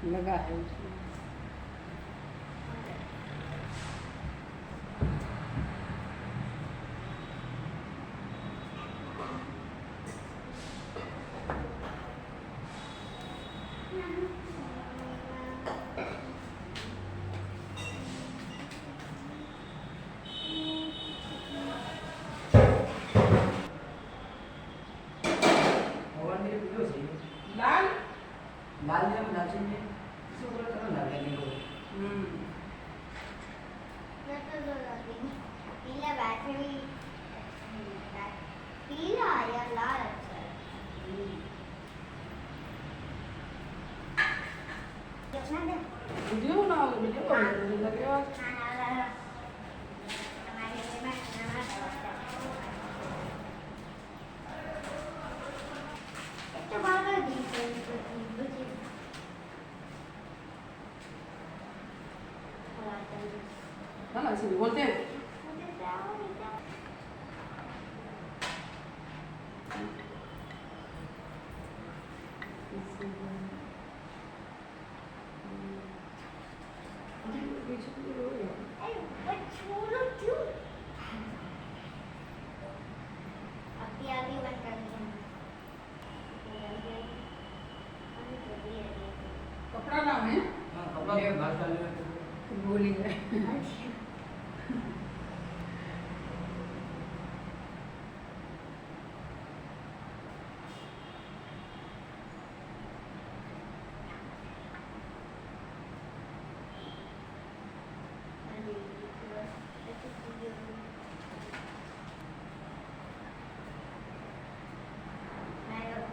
लगा है उसमें। लाल लाल जब नाचे में इसको बोला था ना लाल को मैं तो लगा दी पीला बैठे भी पीला या लाल अच्छा कितना दे वीडियो बनाओगे वीडियो बनाओगे लगेगा खाना वाला हमारे लिए मैं खाना बनाता तो बाबा दी बुझी ना ना ऐसे बोलते हैं छोड़ो क्यों अभी आगे बंद कर दिया कपड़ा नाम है हां कपड़ा के घास डालने में भूल ही गए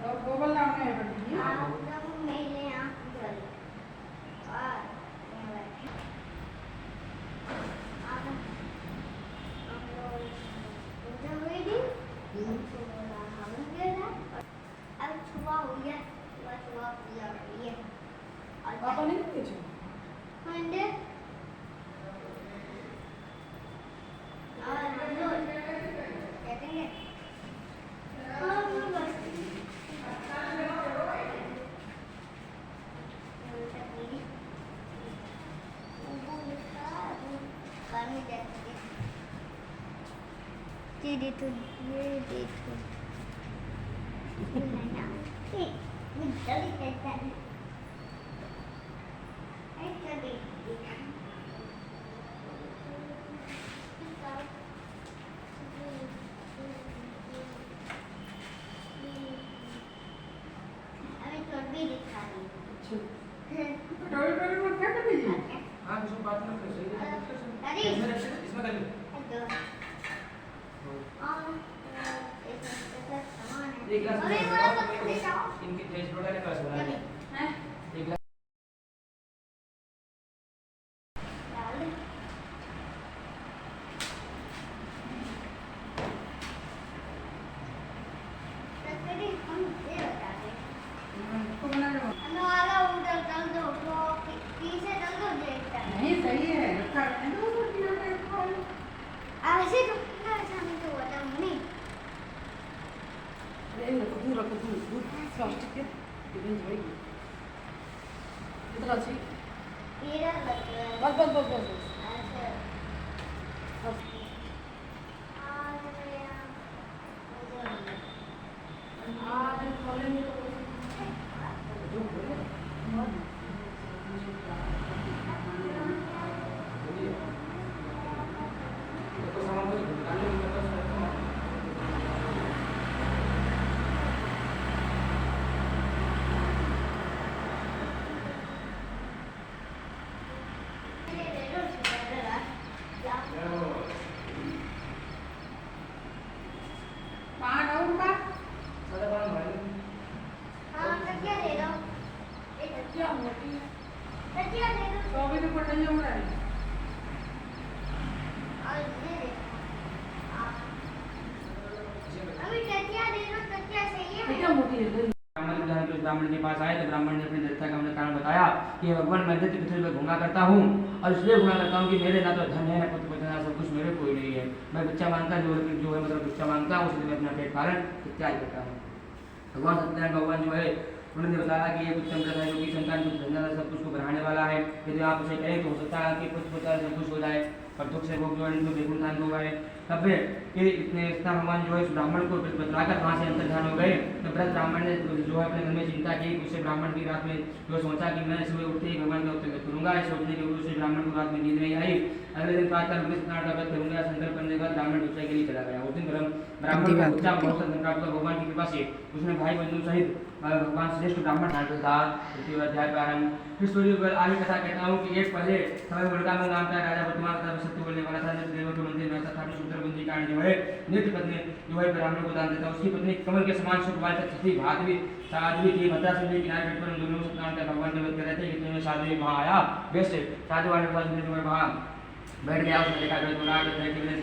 और गोबर नाम है बड़ी मेरे यहाँ और अब सुबह हो गया सुबह पूजा हो रही है और पापा नहीं पूछे मंडे और हम लोग कहते हैं ये तो देखो ना ये जल्दी करता है ऐसा देखिए अभी तो भी दिखा रही टोरी टोरी में क्या कर रही है हां इसको बात ना कर सही अरे है इसमें कर ले एक गिलास इनके टेस्ट बड़ा है पास बना है हैं एक गिलास को बना लो नहीं सही है रखा है तो वो किया है खा लो ये रखो दूर प्लास्टिक के इवेंट होएगी इतना सी बस बस बस बस बस आज कॉलेज में जो बोले तो सामान को डालने में तो पान और बा सादा पान भाई क्या मोटी है तो भी तो पढ़ने जा रहा है क्या मोटी है ब्राह्मण के पास आए तो ब्राह्मण ने अपनी दृढ़ता का कारण बताया कि भगवान मैं धरती पृथ्वी पर घूमा करता हूँ और इसलिए घूमा करता हूँ कि मेरे ना तो धन है ना पुत्र पत्नी सब कुछ मेरे कोई नहीं है मैं बच्चा मांगता जो है मतलब बच्चा मांगता हूँ उससे मैं अपना पेट पालन इत्यादि करता हूँ भगवान सत्यनारायण भगवान जो है उन्होंने बताया कि ये उत्तम प्रथा है जो कि संतान को धन सब कुछ यदि आप उसे करें तो हो सकता है कि कुछ पुत्र से खुश हो जाए और दुख से वो जो है इनको बेगुमान हो गए। तब वे इतना भगवान जो है इस ब्राह्मण को बतलाकर वहाँ से अंतर्धान हो गए। तो व्रत ब्राह्मण ने जो है अपने मन में चिंता की, उससे ब्राह्मण की रात में जो सोचा कि मैं सुबह उठते ही भगवान का उत्सव करूँगा। इस सोचने के वजह से ब्राह्मण को रात में नींद नहीं आई। अगले दिन प्रातः सत्यनारायण का व्रत करूँगा संकल्प करने के बाद ब्राह्मण दूसरे के लिए चला गया। उस दिन ब्राह्मण का बच्चा भगवान की कृपा से उसने भाई बंधु सहित भगवान श्रेष्ठ ब्राह्मण नाटक था। तृतीय अध्याय प्रारंभ। फिर स्टोरी पर आगे कथा कहता हूँ कि एक पहले समय बड़कामो नाम का राजा वर्तमान था, सत्य बोलने वाला था। देवों के मंदिर में था शूद्रबंदी कारण जो है नित्य पत्नी जो है ब्राह्मण को दान देता। उसकी पत्नी कमल के समान सुखवाल थी, भादवी साध्वी थी। भद्रा सिंह के किनारे बैठ पर दोनों सत्यनारायण का भगवान निवेद कर रहे थे कि तुम्हें साध्वी वहाँ आया। वैसे साधु वाले पास में वहाँ बैठ गया। उसने देखा कि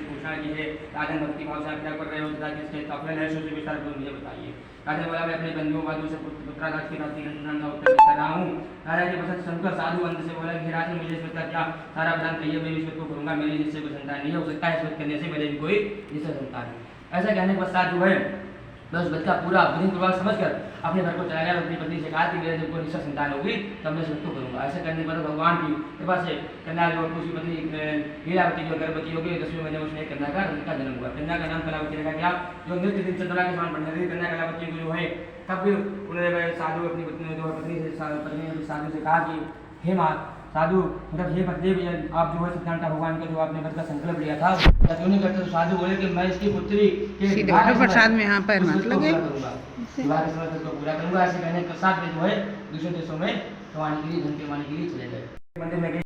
पूछना कि ये राजन भक्ति भाव से आप क्या कर रहे हो तथा किसके तफल है सोच विस्तार को मुझे बताइए। राजा बोला मैं अपने बंधुओं बाजू से पुत्राराज की रात्रि का उत्तर कर रहा हूँ। राजा के पसंद सुनकर साधु अंत से बोला कि राजन मुझे इस का क्या सारा विधान कहिए, मैं ईश्वर को करूँगा, मेरी जिससे कोई संतान नहीं है। हो सकता है इस करने से मेरे भी कोई जिससे संतान है। ऐसा कहने के पश्चात जो है बस बच्चा पूरा विधि पूर्वक समझकर अपने घर को चला गया। अपनी पत्नी से कहा कि मेरे जब कोई निश्चय संतान होगी तब मैं इसको करूँगा। ऐसा करने पर भगवान की कृपा से कन्या जो उसकी पत्नी लीलावती जो गर्भवती होगी 10वें महीने उसने कन्या का जन्म हुआ। कन्या का नाम कलावती रखा गया जो नृत्य दिन चंद्रमा के समान बढ़ने लगी। कन्या कलावती को जो है तब भी उन्होंने साधु अपनी पत्नी जो पत्नी से साधु से कहा कि हे माँ साधु मतलब हे पत्नी आप जो है सत्यनारायण का भगवान का जो आपने व्रत का संकल्प लिया था क्यों नहीं करते। तो साधु बोले कि मैं इसकी पुत्री के प्रसाद में यहाँ पर मत लगे पूरा करूंगा। ऐसे कहने के साथ में जो है दूसरे देशों में कमाने के लिए धन कमाने के लिए चले गए। मंदिर में गए